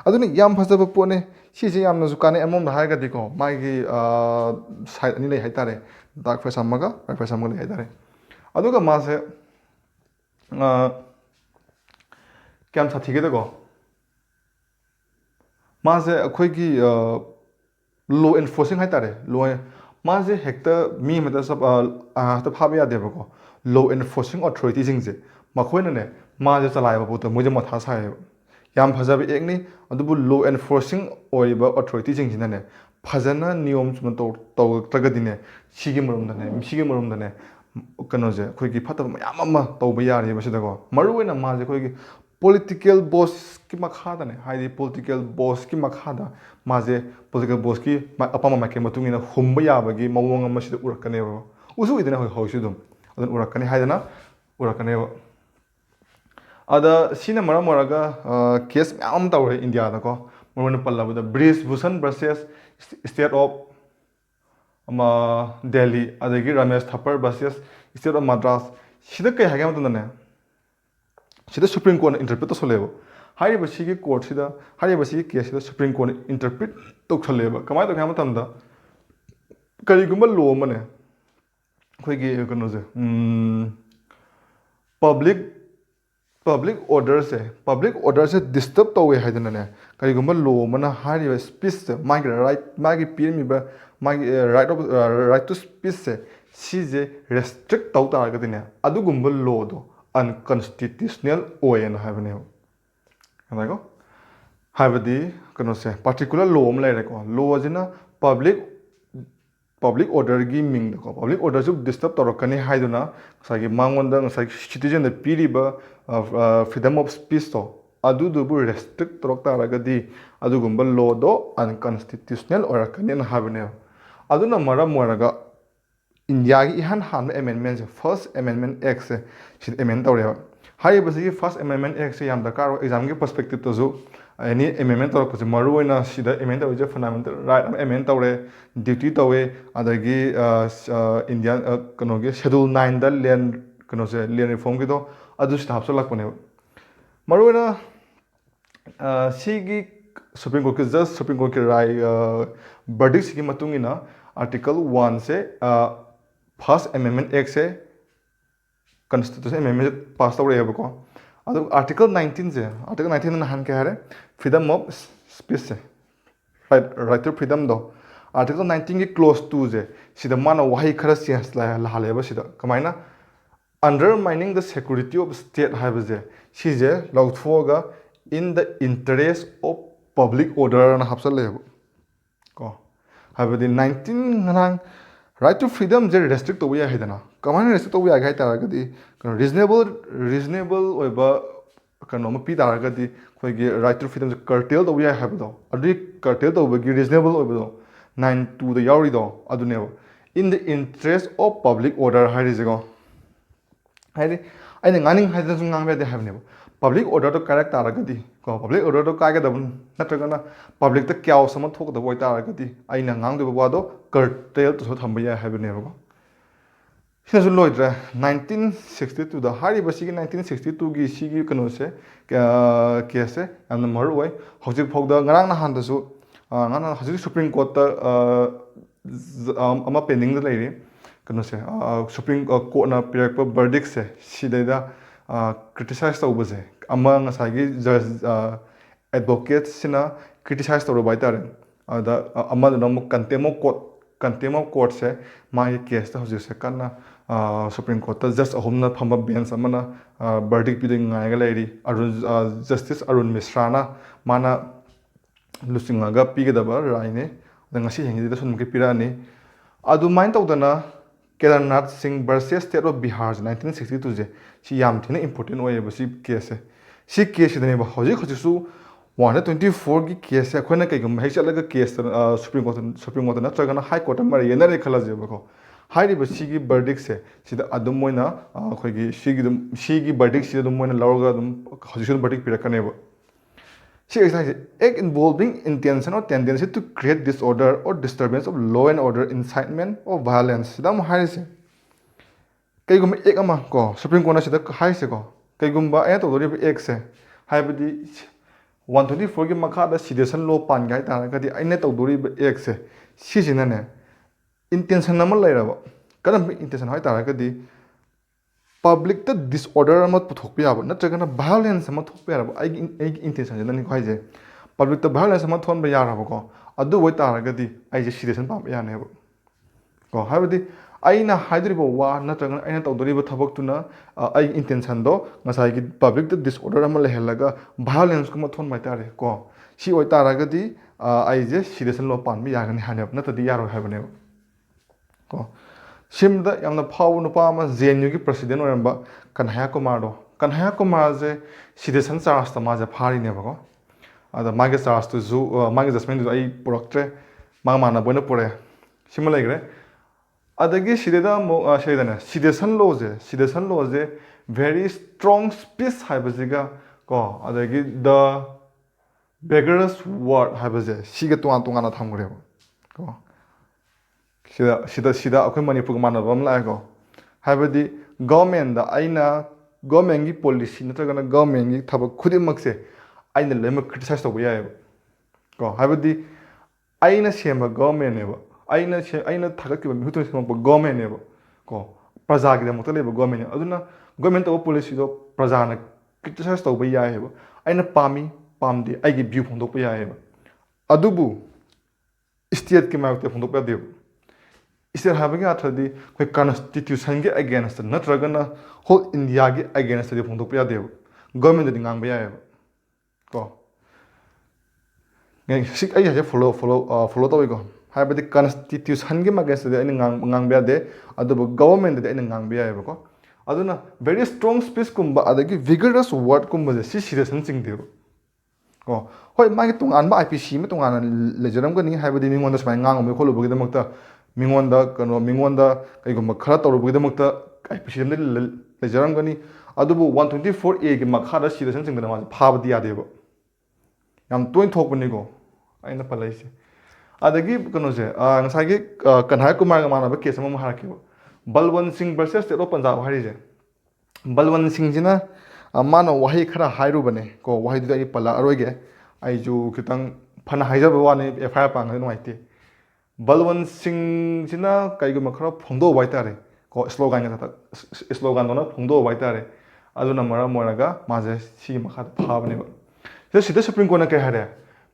ꯑꯗꯨꯅ ꯌꯥꯝ ꯐꯖꯕ ꯄꯣꯠꯅꯦ ꯁꯤꯁꯦ ꯌꯥꯝꯅꯁꯨ ꯀꯥꯟꯅꯩ ꯑꯃꯔꯣꯝꯗ ꯍꯥꯏꯔꯒꯗꯤꯀꯣ ꯃꯥꯒꯤ ꯁꯥꯏꯠ ꯑꯅꯤ ꯂꯩ ꯍꯥꯏꯇꯥꯔꯦ ꯗꯥꯔꯛ ꯐꯦꯁ ꯑꯃꯒ ꯕ꯭ꯔꯥꯏꯠ ꯐꯦꯁ ꯑꯃꯒ ꯂꯩ ꯍꯥꯏꯇꯥꯔꯦ ꯑꯗꯨꯒ ꯃꯥꯁꯦ ꯀꯌꯥꯝ ꯁꯥꯊꯤꯒꯦꯗꯀꯣ ꯃꯥꯁꯦ ꯑꯩꯈꯣꯏꯒꯤ ꯂꯣ ꯑꯦꯟꯐꯣꯔꯁꯤꯡ ꯍꯥꯏꯇꯥꯔꯦ ꯃꯥꯁꯦ ꯍꯦꯛꯇ ꯃꯤ ꯑꯃꯗ ꯍꯦꯛꯇ ꯐꯥꯕ ꯌꯥꯗꯦꯕꯀꯣ ꯂꯣ ꯑꯦꯟꯐꯣꯔꯁꯤꯡ ꯑꯣꯊꯣꯔꯤꯇꯤꯁꯤꯡꯁꯦ ꯃꯈꯣꯏꯅꯅꯦ ꯃꯥꯁꯦ ꯆꯂꯥꯏꯕ ꯄꯣꯠꯇꯣ ꯃꯣꯏꯁꯦ ꯃꯊꯥ ꯁꯥꯏꯌꯦꯕ ꯌꯥꯝ ꯐꯖꯕ ꯑꯦꯛꯅꯤ ꯑꯗꯨꯕꯨ ꯂꯣ ꯑꯦꯟꯐꯣꯔꯁꯤꯡ ꯑꯣꯏꯔꯤꯕ ꯑꯣꯊꯣꯔꯤꯇꯤꯁꯤꯡꯁꯤꯅꯅꯦ ꯐꯖꯅ ꯅꯤꯌꯣꯝ ꯆꯨꯝꯅ ꯇꯧꯔꯛꯇ꯭ꯔꯒꯗꯤꯅꯦ ꯁꯤꯒꯤ ꯃꯔꯝꯗꯅꯦ ꯀꯩꯅꯣꯁꯦ ꯑꯩꯈꯣꯏꯒꯤ ꯐꯠꯇꯕ ꯃꯌꯥꯝ ꯑꯃ ꯇꯧꯕ ꯌꯥꯔꯤꯕ ꯁꯤꯗꯀꯣ ꯃꯔꯨꯑꯣꯏꯅ ꯃꯥꯁꯦ ꯑꯩꯈꯣꯏꯒꯤ ꯄꯣꯂꯤꯇꯤꯀꯦꯜ ꯕꯣꯁꯀꯤ ꯃꯈꯥꯗꯅꯦ ꯍꯥꯏꯗꯤ ꯄꯣꯂꯤꯇꯤꯀꯦꯜ ꯕꯣꯁꯀꯤ ꯃꯈꯥꯗ ꯃꯥꯁꯦ ꯄꯣꯂꯤꯇꯤꯀꯦꯜ ꯕꯣꯁꯀꯤ ꯑꯄꯥꯝꯕ ꯃꯥꯏꯀꯩ ꯃꯇꯨꯡ ꯏꯟꯅ ꯍꯨꯝꯕ ꯌꯥꯕꯒꯤ ꯃꯑꯣꯡ ꯑꯃ ꯁꯤꯗ ꯎꯔꯛꯀꯅꯦꯕ ꯎꯁꯨ ꯎꯏꯗꯅ ꯍꯧꯖꯤꯛꯁꯨ ꯑꯗꯨꯝ ꯎꯔꯛꯀꯅꯤ ꯍꯥꯏꯗꯅ ꯎꯔꯛꯀꯅꯦꯕ ꯑꯗ ꯁꯤꯅ ꯃꯔꯝ ꯑꯣꯏꯔꯒ ꯀꯦꯁ ꯃꯌꯥꯝ ꯑꯃ ꯇꯧꯔꯦ ꯏꯟꯗꯤꯌꯥꯗꯀꯣ ꯃꯔꯨꯑꯣꯏꯅ ꯄꯜꯂꯕꯗ Brij Bhushan versus state of Delhi ꯑꯗꯒꯤ ꯔꯃꯦꯁ ꯊꯄꯔ ꯚꯔꯁꯦꯁ ꯁ꯭ꯇꯦꯠ ꯑꯣꯐ ꯃꯗ꯭ꯔꯥꯁ ꯁꯤꯗ ꯀꯩ ꯍꯥꯏꯒꯦ ꯍꯥꯏꯕ ꯃꯇꯝꯗꯅꯦ ꯁꯤꯗ ꯁꯨꯄ꯭ꯔꯤꯝ ꯀꯣꯔꯠꯅ ꯏꯟꯇꯔꯄ꯭ꯔꯤꯠ ꯇꯧꯁꯜꯂꯦꯕ ꯍꯥꯏꯔꯤꯕꯁꯤꯒꯤ ꯀꯣꯔꯠꯁꯤꯗ ꯍꯥꯏꯔꯤꯕꯁꯤꯒꯤ ꯀꯦꯁꯁꯤꯗ ꯁꯨꯄ꯭ꯔꯤꯝ ꯀꯣꯔꯠꯅ ꯏꯟꯇꯔꯄ꯭ꯔꯤꯠ ꯇꯧꯁꯜꯂꯦꯕ ꯀꯃꯥꯏꯅ ꯇꯧꯒꯦ ꯍꯥꯏꯕ ꯃꯇꯝꯗ ꯀꯔꯤꯒꯨꯝꯕ ꯂꯣ ꯑꯃꯅꯦ ꯑꯩꯈꯣꯏꯒꯤ ꯀꯩꯅꯣꯁꯦ ꯄꯕ꯭ꯂꯤꯛ ꯑꯣꯔꯗꯔꯁꯦ ꯗꯤꯁꯇꯔꯕ ꯇꯧꯋꯦ ꯍꯥꯏꯗꯅꯅꯦ ꯀꯔꯤꯒꯨꯝꯕ ꯂꯣ ꯑꯃꯅ ꯍꯥꯏꯔꯤꯕ ꯁ꯭ꯄꯤꯆꯁꯦ ꯃꯥꯒꯤ ꯄꯤꯔꯝꯃꯤꯕ ꯃꯥꯒꯤ ꯔꯥꯏꯠ ꯇꯨ ꯁ꯭ꯄꯤꯆꯁꯦ ꯁꯤꯁꯦ ꯔꯦꯁꯇ꯭ꯔꯤꯛ ꯇꯧ ꯇꯥꯔꯒꯗꯤꯅꯦ ꯑꯗꯨꯒꯨꯝꯕ ꯂꯣꯗꯣ ꯑꯟꯀꯟꯁꯇꯤꯇ꯭ꯌꯨꯁꯅꯦꯜ ꯑꯣꯏꯌꯦꯅ ꯍꯥꯏꯕꯅꯦꯕ ꯀꯣ ꯍꯥꯏꯕꯗꯤ ꯀꯩꯅꯣꯁꯦ ꯄꯥꯔꯇꯤꯀꯨꯂꯔ ꯂꯣ ꯑꯃ ꯂꯩꯔꯦꯀꯣ ꯂꯣ ꯑꯁꯤꯅ ꯄꯕ꯭ꯂꯤꯛ ꯑꯣꯔꯗꯔꯒꯤ ꯃꯤꯡꯗꯀꯣ ꯄꯕ꯭ꯂꯤꯛ ꯑꯣꯔꯗꯔꯁꯨ ꯗꯤꯁꯇꯔꯕ ꯇꯧꯔꯛꯀꯅꯤ ꯍꯥꯏꯗꯨꯅ ꯉꯁꯥꯏꯒꯤ ꯃꯉꯣꯟꯗ ꯉꯁꯥꯏꯒꯤ ꯁꯤꯇꯤꯖꯟꯗ ꯄꯤꯔꯤꯕ ꯐ꯭रीडम ꯑꯣꯐ ꯁ꯭ꯄꯤꯆꯇꯣ ꯑꯗꯨꯗꯨꯕꯨ ꯔꯦꯁꯇ꯭ꯔꯤꯛ ꯇꯧꯔꯛ ꯇꯥꯔꯒꯗꯤ ꯑꯗꯨꯒꯨꯝꯕ ꯂꯣꯗꯣ ꯑꯟꯀꯟꯁꯇꯤꯇ꯭ꯌꯨꯁꯅꯦꯜ ꯑꯣꯏꯔꯛꯀꯅꯤꯅ ꯍꯥꯏꯕꯅꯦꯕ ꯑꯗꯨꯅ ꯃꯔꯝ ꯑꯣꯏꯔꯒ ꯏꯟꯗꯤꯌꯥꯒꯤ ꯏꯍꯥꯟ ꯍꯥꯟꯕ ꯑꯦꯃꯦꯟꯃꯦꯟꯁꯦ ꯐꯥꯔꯁ ꯑꯦꯃꯦꯟꯃꯦꯟ ꯑꯦꯛꯁꯦ ꯁꯤꯗ ꯑꯦꯃꯦꯟ ꯇꯧꯔꯦꯕ ꯍꯥꯏꯔꯤꯕꯁꯤꯒꯤ ꯐꯥꯔꯁ ꯑꯦꯃꯦꯟꯃꯦꯟ ꯑꯦꯛꯁꯦ ꯌꯥꯝ ꯗꯔꯀꯥꯔ ꯑꯣꯏ ꯑꯦꯛꯖꯥꯝꯒꯤ ꯄꯔꯁꯄꯦꯛꯇꯤꯞꯇꯁꯨ ꯑꯦꯅꯤ ꯑꯦꯃꯦꯟꯃꯦꯟ ꯇꯧꯔꯛꯄꯁꯦ ꯃꯔꯨꯑꯣꯏꯅ ꯁꯤꯗ ꯑꯦꯃꯦꯟ ꯇꯧꯔꯤꯁꯦ ꯐꯟꯗꯥꯃꯦꯟꯇꯦꯜ ꯔꯥꯏꯠ ꯑꯃ ꯑꯦꯃꯦꯟ ꯇꯧꯔꯦ ꯗ꯭ꯌꯨꯇꯤ ꯇꯧꯋꯦ ꯑꯗꯒꯤ ꯏꯟꯗꯤꯌꯥꯟ ꯀꯩꯅꯣꯒꯤ ꯁꯦꯗꯨꯜ 9ꯗ ꯂꯦꯟ ꯀꯩꯅꯣꯁꯦ ꯂꯦꯟ ꯔꯤꯐꯣर्ꯝꯒꯤꯗꯣ ꯑꯗꯨ ꯁꯤꯗ ꯍꯥꯞꯆꯤꯜꯂꯛꯄꯅꯦꯕ ꯃꯔꯨꯑꯣꯏꯅ ꯁꯤꯒꯤ ꯁꯨꯄ꯭रीम कोर्ट के जस्ट सुप्रीम कोर्ट के राय वर्डिक्ट की मतुंग इना आर्टिकल 1 से फर्स्ट अमेंडमेंट एक्ट से कॉन्स्टिट्यूशन अमेंडमेंट पास तौर है अब आर्टिकल 19 से आर्टिकल 19 नहान क्या है फ्रीडम ऑफ स्पीच से राइट टू फ्रीडम दो आर्टिकल 19 की क्लोज 2 से सीधा माना वही खरा चेंज लाहलेबा सीधा कमाइना undermining the security of state हाइबजे सीजे लौथोगा in the interest of public order ना हापसलेबो को हाइबदि 19 ngana right to freedom je restrict to ya haidana kamana restrict to ya gai taragadi reasonable oiba kano ma pi taragadi khoi gi right to freedom je curtail to ya haibdo adu curtail to gi reasonable oiba 9(2) da yauri do adu ne in the interest of public order hairi je go hairi aina ngani haidana sung ngam be de haibne public order तो correct तारगदी को public order तो कागदब नत्रगना public त क्याव सम थोकदब ओइ तारगदी आइना ngang वादो cartel तो thumb या हाइबनेबो सिनसु लोइद्रे 1962 दा हारिबा सिगी 1962 गी सिगी कनो से केस से यामना मरु ओइ हौजिक फौदा ngarang na han दसु ngana हजिक सुप्रीम कोर्ट ता अमा पेंडिंग द लेरि कनो से सुप्रीम कोर्ट ना पिरक वर्डिक्ट से सिदैदा क्रिटिसाइज तौबसे अमा ngसागी जज एडवोकेट सिना क्रिटिसाइज तौर बाय तारे अदा अमा न कंटेम ऑफ कोर्ट से मागी केस ता हजि से कन्ना सुप्रीम कोर्ट ता जस्ट अहुमना फम बेंच अमना वर्डिक्ट पिदिंग ngaga लेरि अरुण जस्टिस अरुण मिश्रा ना माना लुसिंगागा पिगदबा राइने ngasi hengi da sunमुके पिरानि अदु माइन तौदना Kedarnath Singh versus state of Bihar 1962 जे सी याम थिना इंपोर्टेंट ओए बसी केस है सी केस ने हजिक हजिसु 124 की केस है अखोना कइगम हेक चलगा केस सुप्रीम कोर्ट नत्रगना हाई कोर्ट मर येनरे खलाजे बको हाइरि बसी की वर्डिक्ट से सिदा अदुम मोइना अखोगी सीगी वर्डिक्ट सिदा दुम मोइना लौरगा दुम हजिसु वर्डिक्ट पिरकनेबो सी act involving intention or tendency to create disorder or disturbance of law and order incitement of violence सिदा मो हाइसे कईगुम एक अमा को सुप्रीम कोर्ट सिदा हाइसे को कईगुम ए तोदोरि एक से हाइबदि 124 की मखादा सिडेशन लॉ पान गाय तारगदि आइने तोदोरि एक से सिजिनने इंटेंशन नम लैरबो करम इंटेंशन हाइ तारगदि पब्लिक द डिसऑर्डर अमा पुथोकपि याबो नत्रगना वायलेंस अमा थोकपि याबो आई इंटेंशन जन खाइजे पब्लिक द वायलेंस अमा थोनबा याराबो को अदु वइ तारगदि आई जे सिडेशन पाम यानेबो को हाइबदि आइना हाइद्रिबो वा नत्रगना आइना तौदरिबो थबक्तुना आई इंटेंशन दो ngसाइगी पब्लिक द डिसऑर्डर अमा लेहलगा वायलेंस को थोन माइतारे को सी ओइ तारगदि आई जे सिडेशन लो पानबि यागनि हानेब नतदि यारो हाइबनेबो को सिमदा यामना फाव नुपा अमा जेएनयू की प्रेसिडेंट ओरंबा कन्हैया कुमार जे सिडेशन चार्ज ता माजे फारिनेबको अदा मागे चार्ज तो जु मागे जजमेंट आई पुरक्ट्रे मा माना बोइना पुरे सिम लेग्रे अदगी सिदेदा सिदेना सिडेशन लॉ जे वेरी स्ट्रॉन्ग स्पीच हाइबजिगा को अदगी द बेगरस वर्ड हाइबजे सिगे तुंगा थमग्रेबो को सिदा अखोय मणिपुर मानबम लायको हाइबदि गवर्नमेंट दा आइना गवर्नमेंट की पॉलिसी नत्रगना गवर्नमेंट की थबक खुदिमक से आइना लेम क्रिटिसाइज तब याय को हाइबदि आइना सेम गवर्नमेंट नेबो आइना थागकिबा मिहुतन सेम गवर्नमेंट नेबो को प्रजा की दमक लेबो गवर्नमेंट अदुना गवर्नमेंट तब पॉलिसी दो प्रजा न क्रिटिसाइज तब यायबो आइना पामी पामदि आइगी व्यू फोंदोक यायबो अदुबु स्टेट की मायते फोंदोक देबो इसे हाबगे अथदि कोई कॉन्स्टिट्यूशन के अगेंस्ट नत्रगना होल इंडिया के अगेंस्ट दि फोंदोक यादेबो गवर्नमेंट दि ngang यायबो ꯀꯣ ꯑꯩ ꯍꯥꯏꯁꯦ ꯐꯣꯂꯣ ꯇꯧꯏꯀꯣ ꯍꯥꯏꯕꯗꯤ ꯀꯟꯁꯇꯤꯇ꯭ꯌꯨꯁꯟꯒꯤ ꯃꯒꯦꯟꯁꯇꯗꯤ ꯑꯩꯅ ꯉꯥꯡꯕ ꯌꯥꯗꯦ ꯑꯗꯨꯕꯨ ꯒꯕꯔꯟꯃꯦꯟꯇꯗꯤ ꯑꯩꯅ ꯉꯥꯡꯕ ꯌꯥꯏꯑꯕꯀꯣ ꯑꯗꯨꯅ ꯚꯦꯔꯤ ꯁ꯭ꯇ꯭ꯔꯣꯡ ꯁ꯭ꯄꯤꯆꯀꯨꯝꯕ ꯑꯗꯒꯤ vigorous ꯋꯥꯔꯗꯀꯨꯝꯕꯁꯦ ꯁꯤ ꯁꯤꯗꯦꯁꯟ ꯆꯤꯡꯗꯦꯕ ꯀꯣ ꯍꯣꯏ ꯃꯥꯒꯤ ꯇꯣꯉꯥꯟꯕ IPC ꯑꯃ ꯇꯣꯉꯥꯟꯅ ꯂꯩꯖꯔꯝꯒꯅꯤ ꯍꯥꯏꯕꯗꯤ ꯃꯤꯉꯣꯟꯗ ꯁꯨꯃꯥꯏꯅ ꯉꯥꯡꯉꯨꯕꯒꯤ ꯈꯣꯠꯂꯨꯕꯒꯤꯗꯃꯛꯇ ꯃꯤꯉꯣꯟꯗ ꯀꯩꯒꯨꯝꯕ ꯈꯔ ꯇꯧꯔꯨꯕꯒꯤꯗꯃꯛꯇ IPC ꯑꯃꯗꯤ ꯂꯩꯖꯔꯝꯒꯅꯤ ꯑꯗꯨꯕꯨ 124A ꯒꯤ ꯃꯈꯥꯗ ꯁꯤꯗꯦꯁꯟ ꯆꯤꯡꯗꯅ ꯃꯥꯁꯦ ꯐꯥꯕꯗꯤ ꯌꯥꯗꯦꯕ ꯌꯥꯝ ꯇꯣꯏꯅ ꯊꯣꯛꯄꯅꯤꯀꯣ ꯑꯩꯅ ꯄꯜꯂꯛꯏꯁꯦ ꯑꯗꯒꯤ ꯀꯩꯅꯣꯁꯦ ꯉꯁꯥꯏꯒꯤ ꯀꯟꯍꯥꯏ ꯀꯨꯃꯥꯔꯒ ꯃꯥꯟꯅꯕ ꯀꯦꯁ ꯑꯃ ꯍꯥꯏꯔꯛꯀꯦꯕ ꯕꯜꯋꯟ ꯁꯤꯡ ꯚꯔꯁꯦꯁ ꯁ꯭ꯇꯦꯠ ꯑꯣꯐ ꯄꯟꯖꯥꯕ ꯍꯥꯏꯔꯤꯁꯦ ꯕꯜꯋꯟ ꯁꯤꯡꯁꯤꯅ ꯃꯥꯅ ꯋꯥꯍꯩ ꯈꯔ ꯍꯥꯏꯔꯨꯕꯅꯦ ꯀꯣ ꯋꯥꯍꯩꯗꯨꯗꯤ ꯑꯩ ꯄꯜꯂꯛꯑꯔꯣꯏꯒꯦ ꯑꯩꯁꯨ ꯈꯤꯇꯪ ꯐꯅ ꯍꯥꯏꯖꯕ ꯋꯥꯅꯤ FIR ꯄꯥꯡꯒꯗꯤ ꯅꯨꯡꯉꯥꯏꯇꯦ ꯕꯜꯋꯟ ꯁꯤꯡꯁꯤꯅ ꯀꯩꯒꯨꯝꯕ ꯈꯔ ꯐꯣꯡꯗꯣꯛꯎꯕ ꯍꯥꯏꯇꯥꯔꯦ ꯀꯣ ꯏꯁꯂꯣꯒꯥꯟꯗꯧꯅ ꯐꯣꯡꯗꯣꯛꯎꯕ ꯍꯥꯏꯇꯥꯔꯦ ꯑꯗꯨꯅ ꯃꯔꯝ ꯑꯣꯏꯔꯒ ꯃꯥꯁꯦ ꯁꯤꯒꯤ ꯃꯈꯥꯗ ꯐꯥꯕꯅꯦꯕ ꯁꯤꯗ ꯁꯨꯄ꯭ꯔꯤꯝ ꯀꯣꯔꯠꯅ ꯀꯩ ꯍꯥꯏꯔꯦ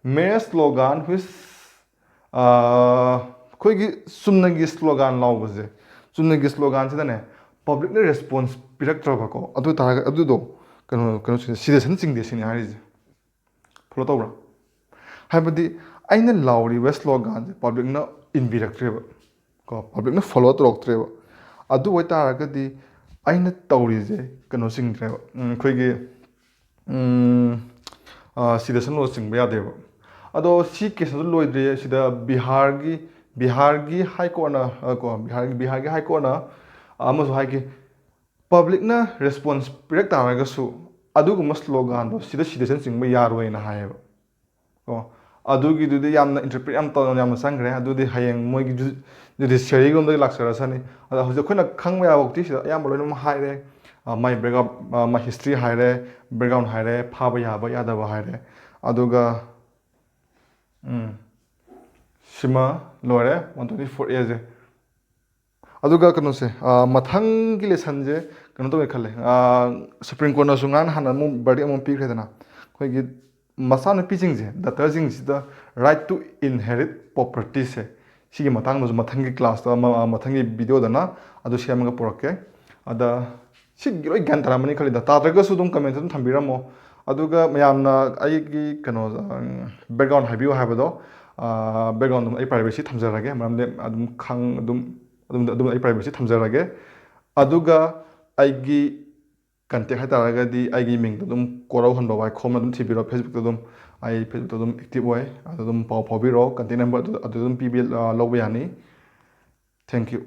ꯃꯦꯔꯦꯖ ꯁ꯭ꯂꯣꯒꯥꯟ ꯑꯩꯈꯣꯏꯒꯤ ꯆꯨꯝꯅꯒꯤ ꯁ꯭ꯂꯣꯒꯥꯟ ꯂꯥꯎꯕꯁꯦ ꯆꯨꯝꯅꯒꯤ ꯁ꯭ꯂꯣꯒꯥꯟꯁꯤꯗꯅꯦ ꯄꯕ꯭ꯂꯤꯛꯅ ꯔꯦꯁꯄꯣꯟꯁ ꯄꯤꯔꯛꯇ꯭ꯔꯕꯀꯣ ꯑꯗꯨ ꯇꯥꯔꯒ ꯑꯗꯨꯗꯣ ꯁꯤꯗꯦꯁꯟ ꯆꯤꯡꯗꯦ ꯁꯤꯅꯤ ꯍꯥꯏꯔꯤꯁꯦ ꯐꯣꯂꯣ ꯇꯧꯕ꯭ꯔꯥ ꯍꯥꯏꯕꯗꯤ ꯑꯩꯅ ꯂꯥꯎꯔꯤꯕ ꯁ꯭ꯂꯣꯒꯥꯟꯁꯦ ꯄꯕ꯭ꯂꯤꯛꯅ ꯏꯟꯕꯤꯔꯛꯇ꯭ꯔꯦꯕ ꯀꯣ ꯄꯕ꯭ꯂꯤꯛꯅ ꯐꯣꯂꯣ ꯇꯧꯔꯛꯇ꯭ꯔꯦꯕ ꯑꯗꯨ ꯑꯣꯏꯇꯥꯔꯒꯗꯤ ꯑꯩꯅ ꯇꯧꯔꯤꯁꯦ ꯆꯤꯡꯗ꯭ꯔꯦꯕ ꯑꯩꯈꯣꯏꯒꯤ ꯁꯤꯗꯦꯁꯟ ꯂꯣ ꯆꯤꯡꯕ ꯌꯥꯗꯦꯕ ꯑꯗꯣ ꯁꯤ ꯀꯦꯁꯇꯁꯨ ꯂꯣꯏꯗ꯭ꯔꯤ ꯁꯤꯗ ꯕꯤꯍꯥꯔꯒꯤ ꯍꯥꯏ ꯀꯣꯔꯠꯅ ꯕꯤꯍꯥꯔꯒꯤ ꯍꯥꯏ ꯀꯣꯔꯠꯅ ꯑꯃꯁꯨ ꯍꯥꯏꯈꯤ ꯄꯕ꯭ꯂꯤꯛꯅ ꯔꯦꯁꯄꯣꯟꯁ ꯄꯤꯔꯛ ꯇꯥꯔꯒꯁꯨ ꯑꯗꯨꯒꯨꯝꯕ ꯁ꯭ꯂꯣꯒꯥꯟꯗꯣ ꯁꯤꯗꯦꯁꯟ ꯆꯤꯡꯕ ꯌꯥꯔꯣꯏꯅ ꯍꯥꯏꯌꯦꯕ ꯑꯣ ꯑꯗꯨꯒꯤꯗꯨꯗꯤ ꯌꯥꯝꯅ ꯏꯟꯇꯔꯄ꯭ꯔꯤꯠ ꯌꯥꯝꯅ ꯆꯪꯈ꯭ꯔꯦ ꯑꯗꯨꯗꯤ ꯍꯌꯦꯡ ꯃꯣꯏꯒꯤ ꯖꯨꯗꯤꯁꯤꯌꯔꯤꯒꯨꯝꯕꯗꯒꯤ ꯂꯥꯛꯆꯔꯁꯅꯤ ꯑꯗꯣ ꯍꯧꯖꯤꯛ ꯑꯩꯈꯣꯏꯅ ꯈꯪꯕ ꯌꯥꯕꯐꯥꯎꯗꯤ ꯁꯤꯗ ꯑꯌꯥꯝꯕ ꯂꯣꯏꯅꯃꯛ ꯍꯥꯏꯔꯦ ꯃꯥꯏ ꯕꯦꯛꯒ꯭ꯔꯥꯎꯟ ꯃꯥꯏ ꯍꯤꯁꯇ꯭ꯔꯤ ꯍꯥꯏꯔꯦ ꯕꯦꯛꯒ꯭ꯔꯥꯎꯟ ꯍꯥꯏꯔꯦ ꯐꯥꯕ ꯌꯥꯕ ꯌꯥꯗꯕ ꯍꯥꯏꯔꯦ ꯑꯗꯨꯒ ꯁꯤꯃ ꯂꯣꯏꯔꯦ 124A ꯁꯦ ꯑꯗꯨꯒ ꯃꯊꯪꯒꯤ ꯂꯦꯁꯟꯁꯦ ꯇꯧꯒꯦ ꯈꯜꯂꯦ ꯁꯨꯄ꯭ꯔꯤꯝ ꯀꯣꯔꯠꯅꯁꯨ ꯍꯥꯟꯅ ꯑꯃꯨꯛ ꯕꯔꯗꯤꯛ ꯑꯃꯨꯛ ꯄꯤꯈ꯭ꯔꯦꯗꯅ ꯑꯩꯈꯣꯏꯒꯤ ꯃꯆꯥꯅꯨꯄꯤꯁꯤꯡꯁꯦ ꯗꯇꯔꯁꯤꯡꯁꯤꯗ ꯔꯥꯏꯠ ꯇꯨ ꯏꯟꯍꯦꯔꯤꯠ ꯄ꯭ꯔꯣꯄꯔꯇꯤꯁꯦ ꯁꯤꯒꯤ ꯃꯇꯥꯡꯗꯁꯨ ꯃꯊꯪꯒꯤ ꯀ꯭ꯂꯥꯁꯇ ꯃꯊꯪꯒꯤ ꯚꯤꯗꯤꯑꯣꯗꯅ ꯑꯗꯨ ꯁꯦꯝꯃꯒ ꯄꯨꯔꯛꯀꯦ ꯑꯗ ꯁꯤꯒꯤ ꯂꯣꯏ ꯒ꯭ꯌꯥꯟ ꯇꯥꯔꯝꯃꯅꯤ ꯈꯜꯂꯤꯗ ꯇꯥꯗ꯭ꯔꯒꯁꯨ ꯑꯗꯨꯝ ꯀꯃꯦꯟꯇ ꯑꯗꯨꯝ ꯊꯝꯕꯤꯔꯝꯃꯣ ꯑꯗꯨꯒ ꯃꯌꯥꯝꯅ ꯑꯩꯒꯤ ꯕꯦꯛꯒ꯭ꯔꯥꯎꯟ ꯍꯥꯏꯕꯤꯌꯨ ꯍꯥꯏꯕꯗꯣ ꯕꯦꯛꯒ꯭ꯔꯥꯎꯟꯗꯨ ꯑꯩ ꯄ꯭ꯔꯥꯏꯚꯦꯁꯤ ꯊꯝꯖꯔꯒꯦ ꯃꯔꯝꯗꯤ ꯑꯩ ꯄ꯭ꯔꯥꯏꯚꯦꯁꯤ ꯊꯝꯖꯔꯒꯦ ꯑꯗꯨꯒ ꯑꯩꯒꯤ ꯀꯟꯇꯦꯛ ꯍꯥꯏꯇꯥꯔꯒꯗꯤ ꯑꯩꯒꯤ ꯃꯤꯡꯗꯣ ꯑꯗꯨꯝ ꯀꯣꯔꯧꯍꯟꯕ ꯋꯥꯏꯈꯣꯝꯅ ꯑꯗꯨꯝ ꯊꯤꯕꯤꯔꯣ ꯐꯦꯁꯕꯨꯛꯇ ꯑꯗꯨꯝ ꯑꯩ ꯐꯦꯁꯕꯨꯛꯇ ꯑꯗꯨꯝ ꯑꯦꯛꯇꯤꯚ ꯑꯣꯏ ꯑꯗꯨ ꯑꯗꯨꯝ ꯄꯥꯎ ꯐꯥꯎꯕꯤꯔꯛꯑꯣ ꯀꯟꯇꯦꯛ ꯅꯝꯕꯔ ꯑꯗꯨ ꯑꯗꯨꯝ ꯂꯧꯕ ꯌꯥꯅꯤ ꯊꯦꯡꯛ ꯌꯨ